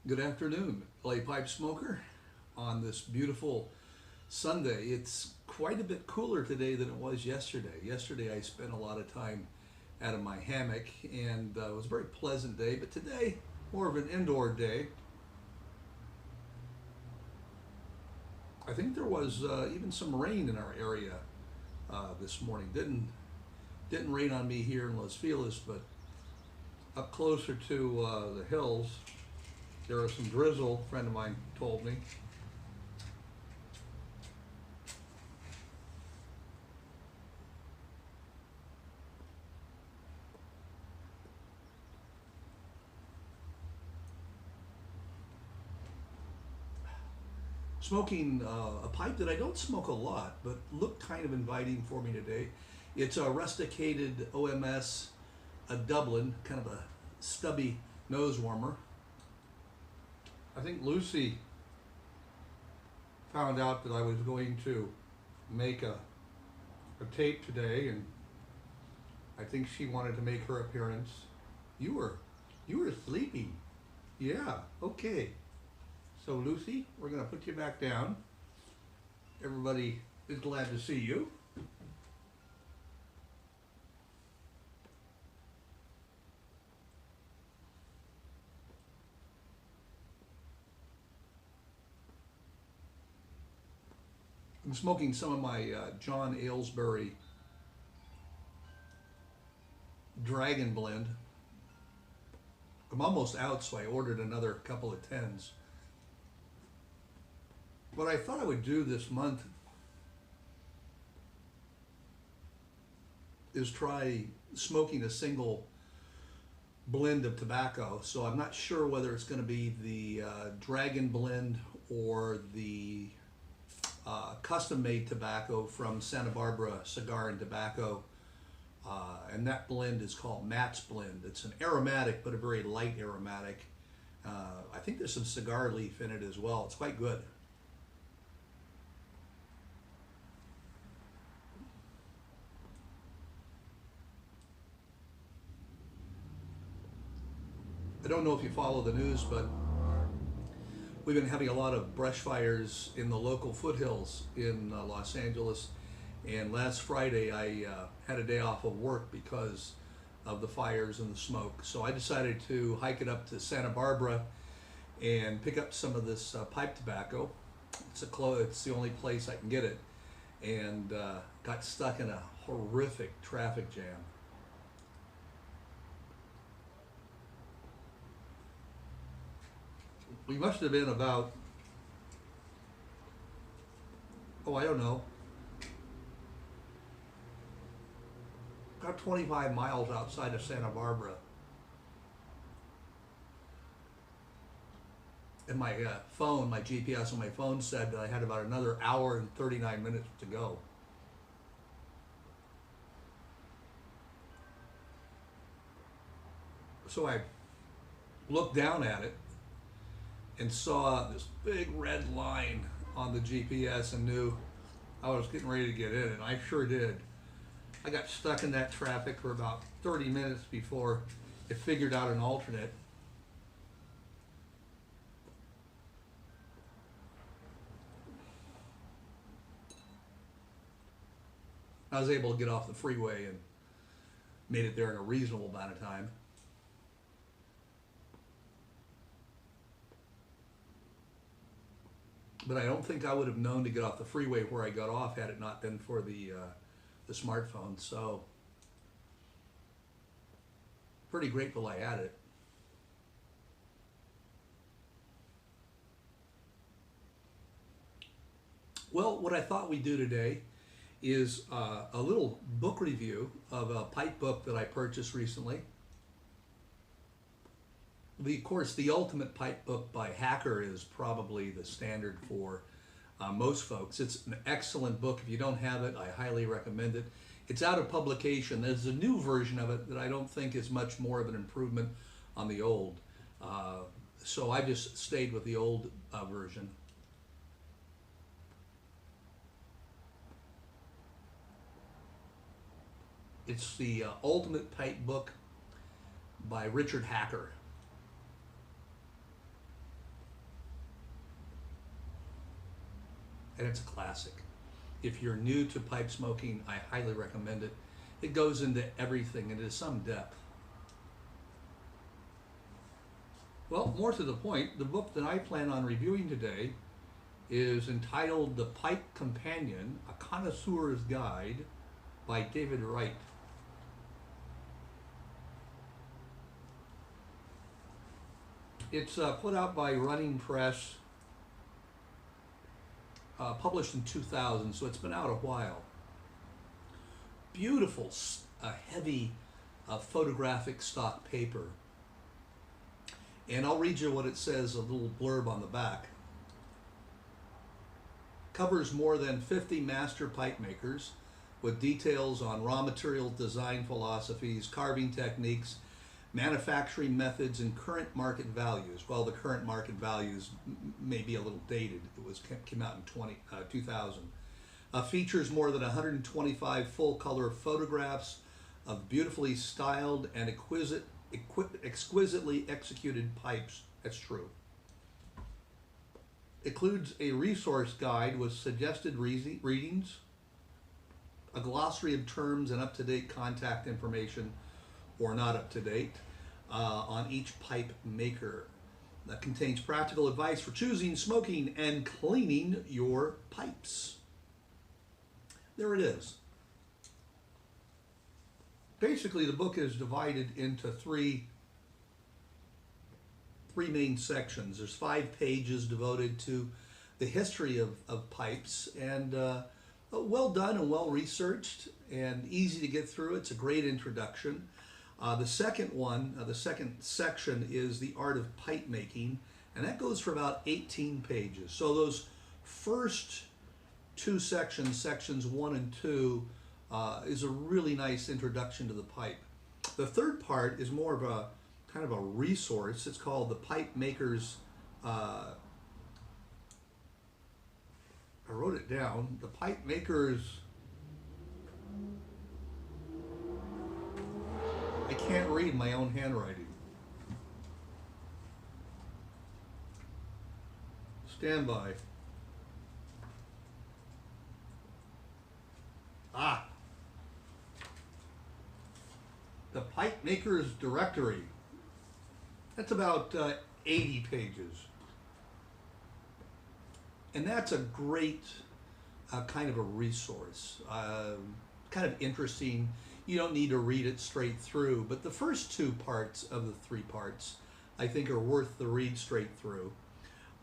Good afternoon, LA Pipe Smoker. On this beautiful Sunday, it's quite a bit cooler today than it was yesterday. Yesterday, I spent a lot of time out of my hammock, and it was a very pleasant day. But today, more of an indoor day. I think there was even some rain in our area this morning. Didn't rain on me here in Los Feliz, but up closer to the hills, there was some drizzle. A friend of mine told me. Smoking a pipe that I don't smoke a lot, but looked kind of inviting for me today. It's a rusticated OMS, a Dublin, kind of a stubby nose warmer. I think Lucy found out that I was going to make a tape today, and I think she wanted to make her appearance. You were sleeping. Yeah, okay. So Lucy, we're gonna put you back down. Everybody is glad to see you. I'm smoking some of my John Aylesbury Dragon Blend. I'm almost out, so I ordered another couple of tens. What I thought I would do this month is try smoking a single blend of tobacco. So I'm not sure whether it's going to be the Dragon Blend or the custom-made tobacco from Santa Barbara Cigar and Tobacco. And that blend is called Matt's Blend. It's an aromatic, but a very light aromatic. I think there's some cigar leaf in it as well. It's quite good. I don't know if you follow the news, but we've been having a lot of brush fires in the local foothills in Los Angeles. And last Friday, I had a day off of work because of the fires and the smoke. So I decided to hike it up to Santa Barbara and pick up some of this pipe tobacco. It's the only place I can get it. And got stuck in a horrific traffic jam. We must have been about, I don't know, about 25 miles outside of Santa Barbara. And my my GPS on my phone said that I had about another hour and 39 minutes to go. So I looked down at it and saw this big red line on the GPS and knew I was getting ready to get in, and I sure did. I got stuck in that traffic for about 30 minutes before it figured out an alternate. I was able to get off the freeway and made it there in a reasonable amount of time. But I don't think I would have known to get off the freeway where I got off had it not been for the smartphone. So pretty grateful I had it. Well, what I thought we'd do today is a little book review of a pipe book that I purchased recently. Of course, the Ultimate Pipe Book by Hacker is probably the standard for most folks. It's an excellent book. If you don't have it, I highly recommend it. It's out of publication. There's a new version of it that I don't think is much more of an improvement on the old. So I just stayed with the old version. It's the Ultimate Pipe Book by Richard Hacker. and it's a classic. If you're new to pipe smoking, I highly recommend it. It goes into everything and to some depth. Well, more to the point, the book that I plan on reviewing today is entitled The Pipe Companion, A Connoisseur's Guide by David Wright. It's put out by Running Press, published in 2000, so it's been out a while. Beautiful, heavy photographic stock paper. And I'll read you what it says, a little blurb on the back. Covers more than 50 master pipe makers with details on raw material design philosophies, carving techniques, manufacturing methods, and current market values. Well, the current market values may be a little dated. It came out in 2000. Features more than 125 full-color photographs of beautifully styled and exquisitely executed pipes. That's true. Includes a resource guide with suggested readings, a glossary of terms and up-to-date contact information, or not up-to-date, on each pipe maker. That contains practical advice for choosing, smoking, and cleaning your pipes. There it is. Basically, the book is divided into three main sections. There's 5 pages devoted to the history of pipes, and well done and well researched and easy to get through. It's a great introduction. The second section is the art of pipe making, and that goes for about 18 pages. So those first 2 sections, sections 1 and 2, is a really nice introduction to the pipe. The third part is more of a kind of a resource. It's called The Pipe Maker's, I wrote it down, The Pipe Maker's, I can't read my own handwriting. Stand by. The Pipe Maker's Directory. That's about 80 pages. And that's a great kind of a resource. Kind of interesting. You don't need to read it straight through, but the first 2 parts of the 3 parts I think are worth the read straight through.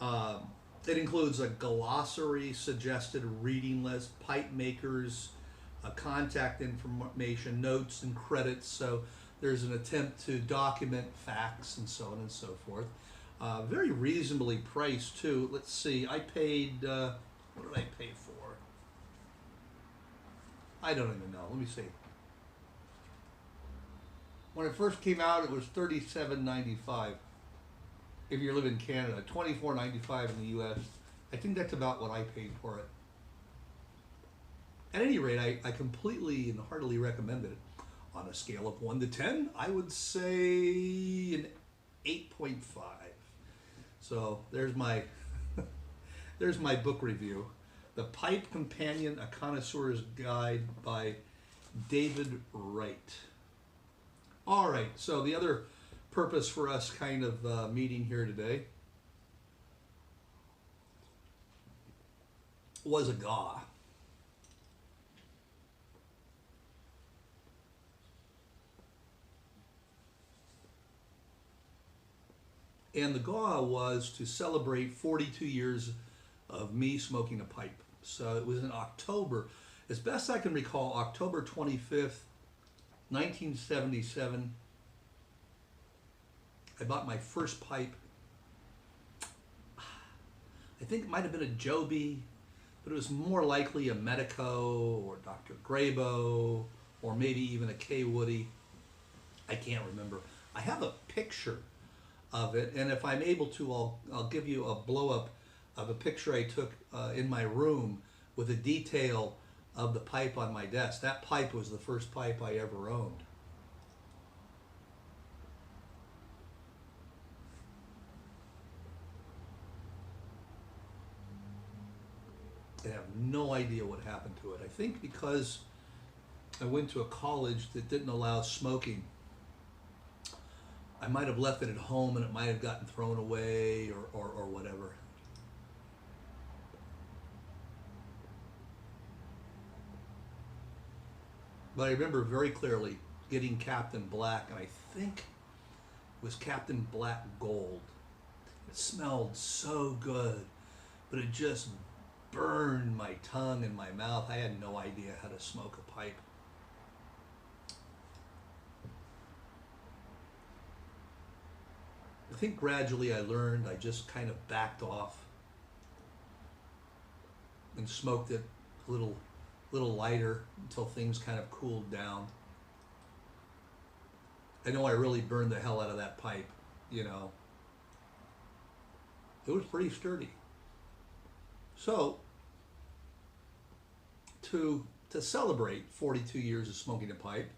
It includes a glossary, suggested reading list, pipe makers, contact information, notes, and credits. So there's an attempt to document facts and so on and so forth. Very reasonably priced too. Let's see, I paid, what did I pay for? I don't even know, let me see. When it first came out, it was $37.95 if you live in Canada, $24.95 in the US. I think that's about what I paid for it. At any rate, I completely and heartily recommend it. On a scale of 1 to 10, I would say an 8.5. So there's my there's my book review. The Pipe Companion, A Connoisseur's Guide by David Wright. All right, so the other purpose for us kind of meeting here today was a GAW. And the GAW was to celebrate 42 years of me smoking a pipe. So it was in October, as best I can recall, October 25th, 1977. I bought my first pipe. I think it might have been a Joby, but it was more likely a Medico or Dr. Grabo or maybe even a K. Woody. I can't remember. I have a picture of it, and if I'm able to, I'll give you a blow-up of a picture I took in my room with a detail of the pipe on my desk. That pipe was the first pipe I ever owned. and have no idea what happened to it. I think because I went to a college that didn't allow smoking, I might have left it at home and it might have gotten thrown away or whatever. But I remember very clearly getting Captain Black, and I think it was Captain Black Gold. It smelled so good, but it just burned my tongue and my mouth. I had no idea how to smoke a pipe. I think gradually I learned. I just kind of backed off and smoked it a little lighter until things kind of cooled down. I know I really burned the hell out of that pipe, you know. It was pretty sturdy. So, to celebrate 42 years of smoking a pipe,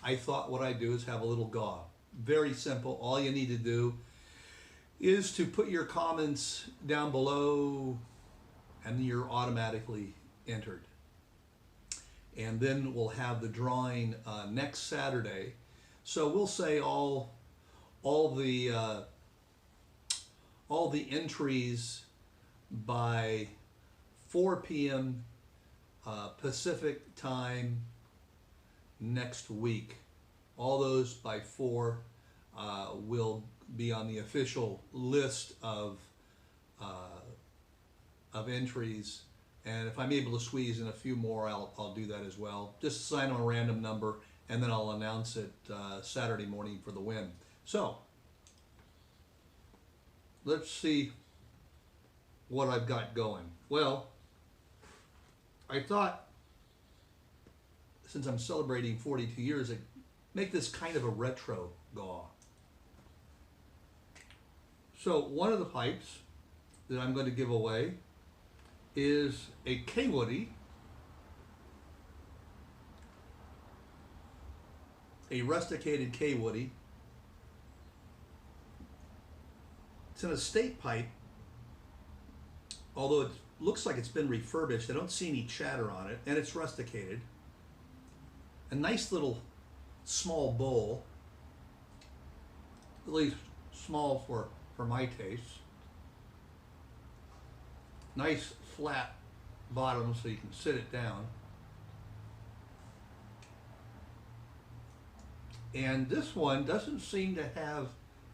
I thought what I'd do is have a little gaw. Very simple. All you need to do is to put your comments down below and you're automatically entered. And then we'll have the drawing next Saturday. So we'll say all the entries by 4 p.m. Pacific time next week. All those by 4 will be on the official list of entries. And if I'm able to squeeze in a few more, I'll do that as well. Just assign them a random number, and then I'll announce it Saturday morning for the win. So, let's see what I've got going. Well, I thought, since I'm celebrating 42 years, I'd make this kind of a retro gaw. So, one of the pipes that I'm going to give away is a K-Woody, a rusticated K-Woody. It's an estate pipe, although it looks like it's been refurbished. I don't see any chatter on it, and it's rusticated. A nice little small bowl, at least small for my taste. Nice flat bottom so you can sit it down. And this one doesn't seem to have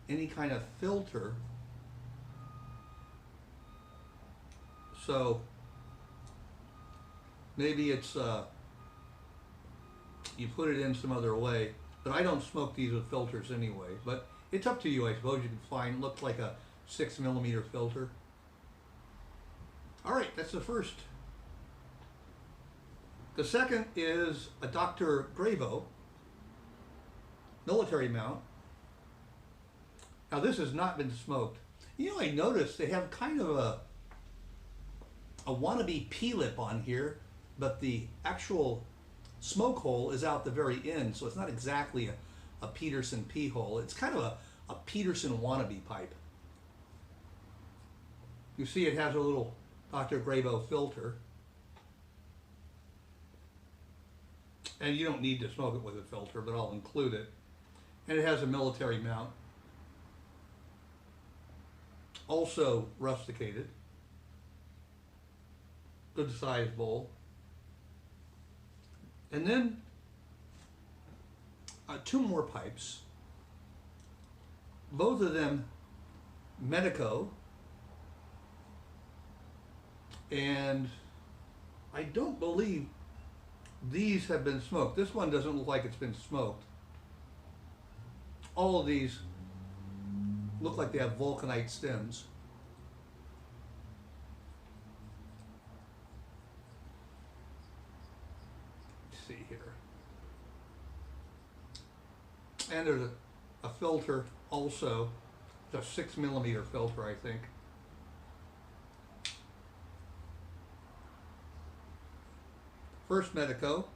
any kind of filter. So maybe it's you put it in some other way, but I don't smoke these with filters anyway. But it's up to you, I suppose. You can find, looks like a 6mm filter. All right, that's the first. The second is a Dr. Graveau military mount. Now this has not been smoked. You know, I noticed they have kind of a wannabe P-lip on here, but the actual smoke hole is out the very end, so it's not exactly a Peterson P-hole. It's kind of a Peterson wannabe pipe. You see it has a little Dr. Graveau filter. And you don't need to smoke it with a filter, but I'll include it. And it has a military mount. Also rusticated. Good sized bowl. And then 2 more pipes. Both of them Medico. And I don't believe these have been smoked. This one doesn't look like it's been smoked. All of these look like they have vulcanite stems. Let's see here. And there's a filter also. It's a 6mm filter, I think. First Medico,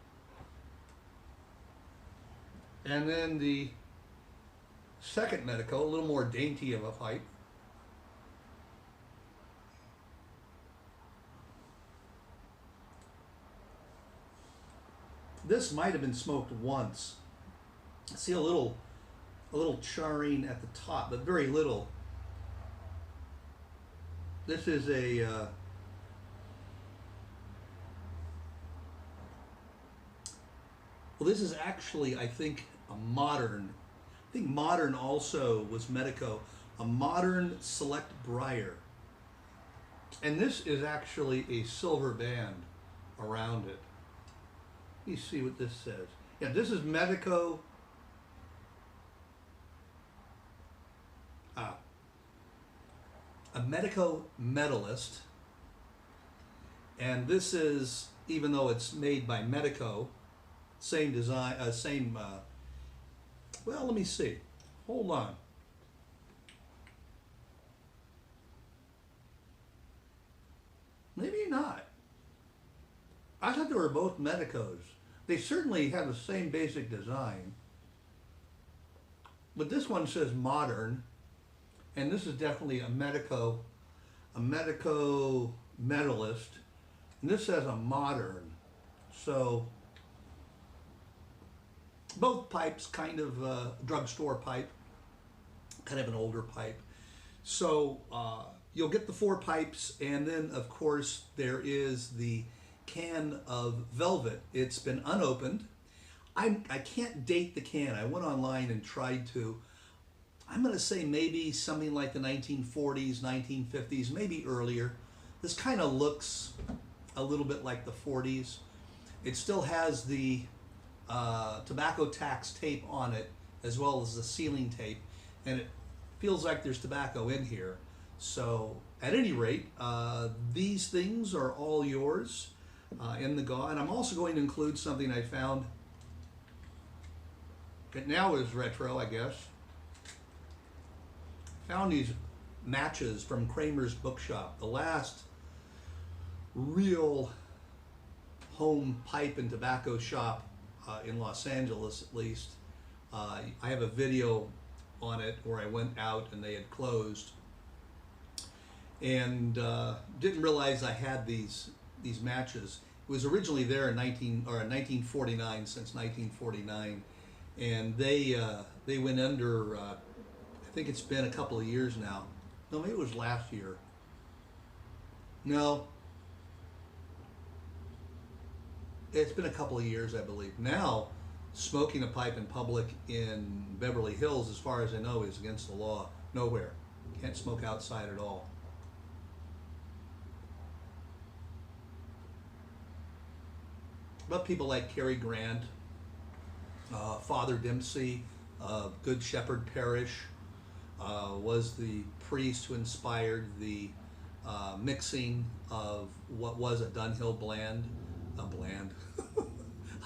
and then the second Medico, a little more dainty of a pipe. This might have been smoked once. I see a little charring at the top, but very little. This is a well, this is actually, I think, a modern. I think modern also was Medico, a modern Select Briar. And this is actually a silver band around it. Let me see what this says. Yeah, this is Medico. A Medico Medalist. And this is, even though it's made by Medico, same design, well, let me see. Hold on. Maybe not. I thought they were both Medicos. They certainly have the same basic design. But this one says modern, and this is definitely a Medico Medalist, and this says a modern. So both pipes, kind of drugstore pipe, kind of an older pipe. So you'll get the 4 pipes, and then of course there is the can of Velvet. It's been unopened. I can't date the can. I went online and tried to. I'm going to say maybe something like the 1940s, 1950s, maybe earlier. This kind of looks a little bit like the 40s. It still has the tobacco tax tape on it, as well as the sealing tape, and it feels like there's tobacco in here. So at any rate, these things are all yours in the GAW. And I'm also going to include something I found that now is retro, I guess. Found these matches from Kramer's Bookshop, the last real home pipe and tobacco shop in Los Angeles, at least. I have a video on it where I went out and they had closed, and didn't realize I had these matches. It was originally there in 1949, since 1949, and they went under. I think it's been a couple of years now. No, maybe it was last year. No, it's been a couple of years, I believe. Now, smoking a pipe in public in Beverly Hills, as far as I know, is against the law. Nowhere. Can't smoke outside at all. But people like Cary Grant, Father Dempsey, Good Shepherd Parish, was the priest who inspired the mixing of what was a Dunhill blend. A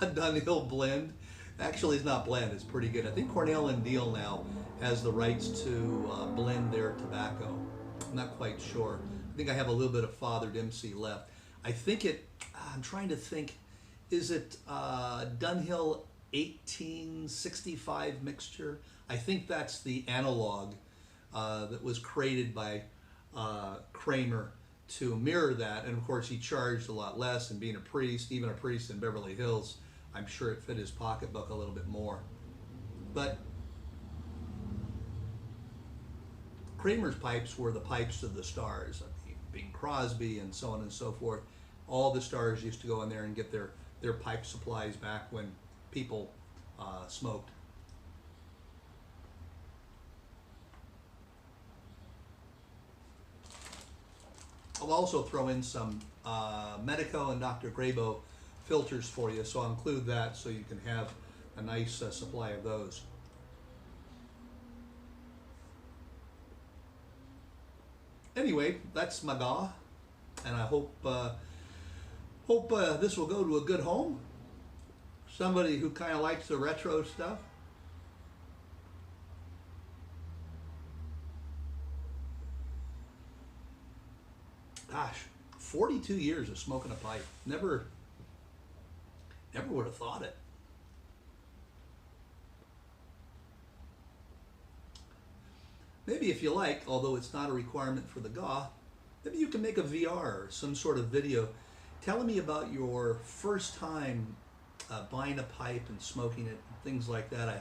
Dunhill blend. Actually, it's not blend, it's pretty good. I think Cornell and Deal now has the rights to blend their tobacco. I'm not quite sure. I think I have a little bit of Father Dempsey left. I think I'm trying to think, is it Dunhill 1865 mixture? I think that's the analog that was created by Kramer to mirror that, and of course he charged a lot less, and being a priest, even a priest in Beverly Hills, I'm sure it fit his pocketbook a little bit more. But Kramer's pipes were the pipes of the stars, Bing Crosby and so on and so forth. All the stars used to go in there and get their pipe supplies back when people smoked. I'll also throw in some Medico and Dr. Grabow filters for you, so I'll include that so you can have a nice supply of those. Anyway, that's my GAW, and I hope this will go to a good home. Somebody who kind of likes the retro stuff. Gosh, 42 years of smoking a pipe. Never would have thought it. Maybe if you like, although it's not a requirement for the GAW, maybe you can make a VR or some sort of video telling me about your first time buying a pipe and smoking it, and things like that. I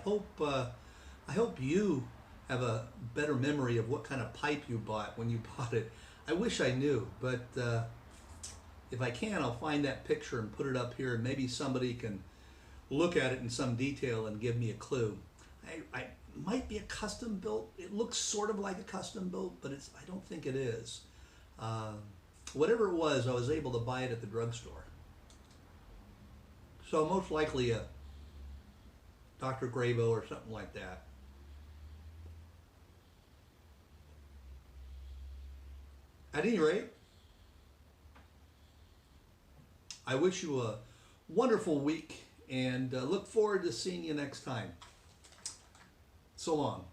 hope you have a better memory of what kind of pipe you bought when you bought it. I wish I knew, but if I can, I'll find that picture and put it up here, and maybe somebody can look at it in some detail and give me a clue. I might be a custom built. It looks sort of like a custom built, but I don't think it is. Whatever it was, I was able to buy it at the drugstore. So most likely a Dr. Gravo or something like that. At any rate, I wish you a wonderful week and look forward to seeing you next time. So long.